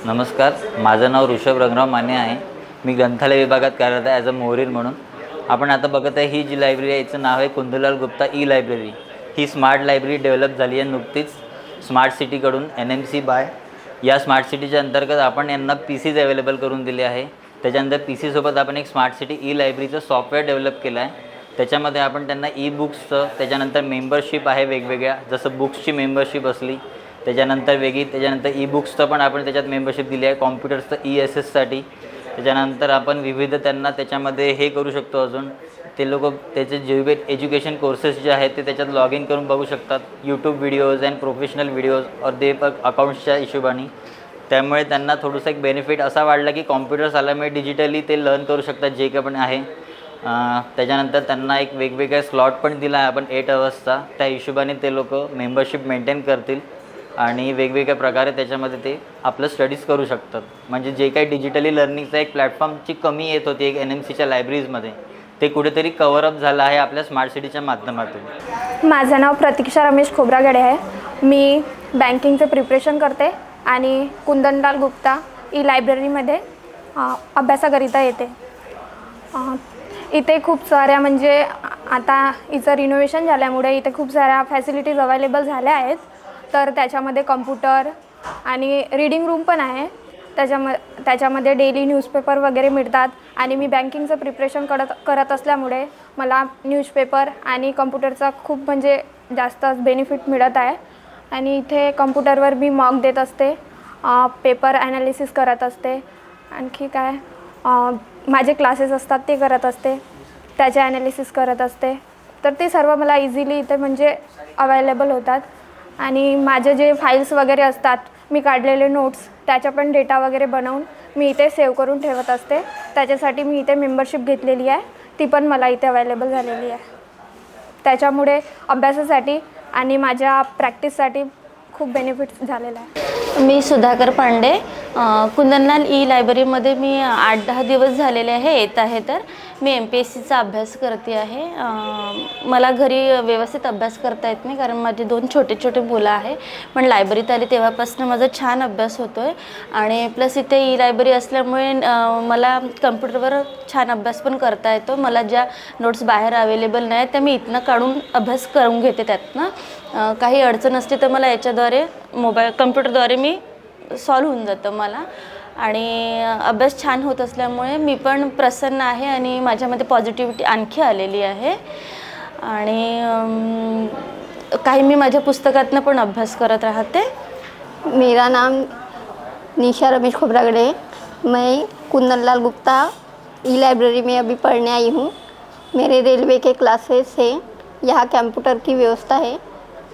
नमस्कार, माझं नाव ऋषभ रंगराव माने आहे। मी ग्रंथालय विभागात कार्यरत आहे ॲज अ मोहरीर म्हणून। आपण आता बघत आहे ही जी लायब्ररी आहे याचं नाव आहे कुंदनलाल गुप्ता ई लायब्ररी। ही स्मार्ट लायब्ररी डेव्हलप झाली आहे नुकतीच स्मार्ट सिटीकडून NMC बाय। या स्मार्ट सिटीच्या अंतर्गत आपण यांना PCs अवेलेबल करून दिले आहे। त्याच्यानंतर PC सोबत आपण एक स्मार्ट सिटी ई लायब्ररीचं सॉफ्टवेअर डेव्हलप केलं आहे। त्याच्यामध्ये आपण त्यांना ई बुक्सचं, त्याच्यानंतर मेंबरशिप आहे वेगवेगळ्या, जसं बुक्सची मेंबरशिप असली त्याच्यानंतर वेगळी, त्याच्यानंतर ई बुक्सचं पण आपण त्याच्यात मेंबरशिप दिली आहे, कॉम्प्युटर्सचं ESSसाठी। त्याच्यानंतर आपण विविध त्यांना त्याच्यामध्ये हे करू शकतो, अजून ते लोक त्याचे जे एज्युकेशन कोर्सेस जे आहेत ते त्याच्यात लॉग इन करून बघू शकतात, YouTube videos and professional videos और दे अकाउंट्सच्या हिशोबाने। त्यामुळे त्यांना थोडंसं एक बेनिफिट असा वाढला की कॉम्प्युटर्स आल्यामुळे डिजिटली ते लर्न करू शकतात जे काही पण आहे। त्याच्यानंतर त्यांना एक वेगवेगळा स्लॉट पण दिला आहे आपण 8 अवर्सचा, त्या हिशोबाने ते लोक मेंबरशिप मेंटेन करतील आणि वेगवेगळ्या प्रकारे त्याच्यामध्ये ते आपलं स्टडीज करू शकतात। म्हणजे जे काही डिजिटली लर्निंगचा एक प्लॅटफॉर्मची कमी येत होती एक NMCच्या लायब्ररीजमध्ये, ते कुठेतरी कव्हरअप झालं आहे आपल्या स्मार्ट सिटीच्या माध्यमातून। माझं नाव प्रतीक्षा रमेश खोब्रागडे आहे। मी बँकिंगचं प्रिपरेशन करते आणि कुंदनलाल गुप्ता ई लायब्ररीमध्ये अभ्यासाकरिता येते। इथे खूप साऱ्या म्हणजे आता इथं रिनोव्हेशन झाल्यामुळे इथे खूप साऱ्या फॅसिलिटीज अवेलेबल झाल्या आहेत। तर त्याच्यामध्ये कॉम्प्युटर आणि रीडिंग रूम पण आहे। त्याच्यामध्ये डेली न्यूजपेपर वगैरे मिळतात आणि मी बँकिंगचं प्रिपरेशन करत असल्यामुळे मला न्यूजपेपर आणि कॉम्प्युटरचा खूप म्हणजे जास्त बेनिफिट मिळत आहे। आणि इथे कॉम्प्युटरवर मी मॉक देत असते, पेपर ॲनालिसिस करत असते, आणखी काय माझे क्लासेस असतात ते करत असते, त्याचे ॲनालिसिस करत असते। तर ते सर्व मला इझिली इथे म्हणजे अवेलेबल होतात। आणि माझे जे फाईल्स वगैरे असतात, मी काढलेले नोट्स त्याचा पण डेटा वगैरे बनवून मी इथे सेव्ह करून ठेवत असते। त्याच्यासाठी मी इथे मेंबरशिप घेतलेली आहे, ती पण मला इथे अवेलेबल झालेली आहे। त्याच्यामुळे अभ्यासासाठी आणि माझ्या प्रॅक्टिससाठी खूप बेनिफिट्स झालेला आहे। मी सुधाकर पांडे, कुंदनलाल ई लायब्ररीमध्ये मी 8-10 दिवस झालेले येत आहे। तर मी MPSCचा अभ्यास करते आहे। मला घरी व्यवस्थित अभ्यास करता येत नाही कारण माझे 2 छोटे छोटे मुलं आहे, पण लायब्ररीत आली तेव्हापासून माझा छान अभ्यास होतो आहे। आणि प्लस इथे ई लायब्ररी असल्यामुळे मला कम्प्युटरवर छान अभ्यास पण करता येतो। मला ज्या नोट्स बाहेर अवेलेबल नाही त्या मी इथनं काढून अभ्यास करून घेते। त्यातनं काही अडचण असते तर मला याच्याद्वारे कम्प्युटरद्वारे मी सॉल्व्ह होऊन जातं मला। आणि अभ्यास छान होत असल्यामुळे मी पण प्रसन्न आहे आणि माझ्यामध्ये पॉझिटिव्हिटी आणखी आलेली आहे। आणि काही मी माझ्या पुस्तकातनं पण अभ्यास करत राहते। मेरा नाम निशा रमेश खोब्रागडे, मैं कुंदनलाल गुप्ता ई लाइब्रेरी में अभी पढ़ने आई हूँ। मेरे रेलवे के क्लासेस हैं, यहाँ कंप्यूटर की व्यवस्था है,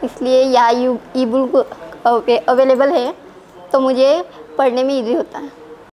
इसलिए यहाँ ई बुक अवेलेबल है, तो मुझे पढ़ने में इजी होता है।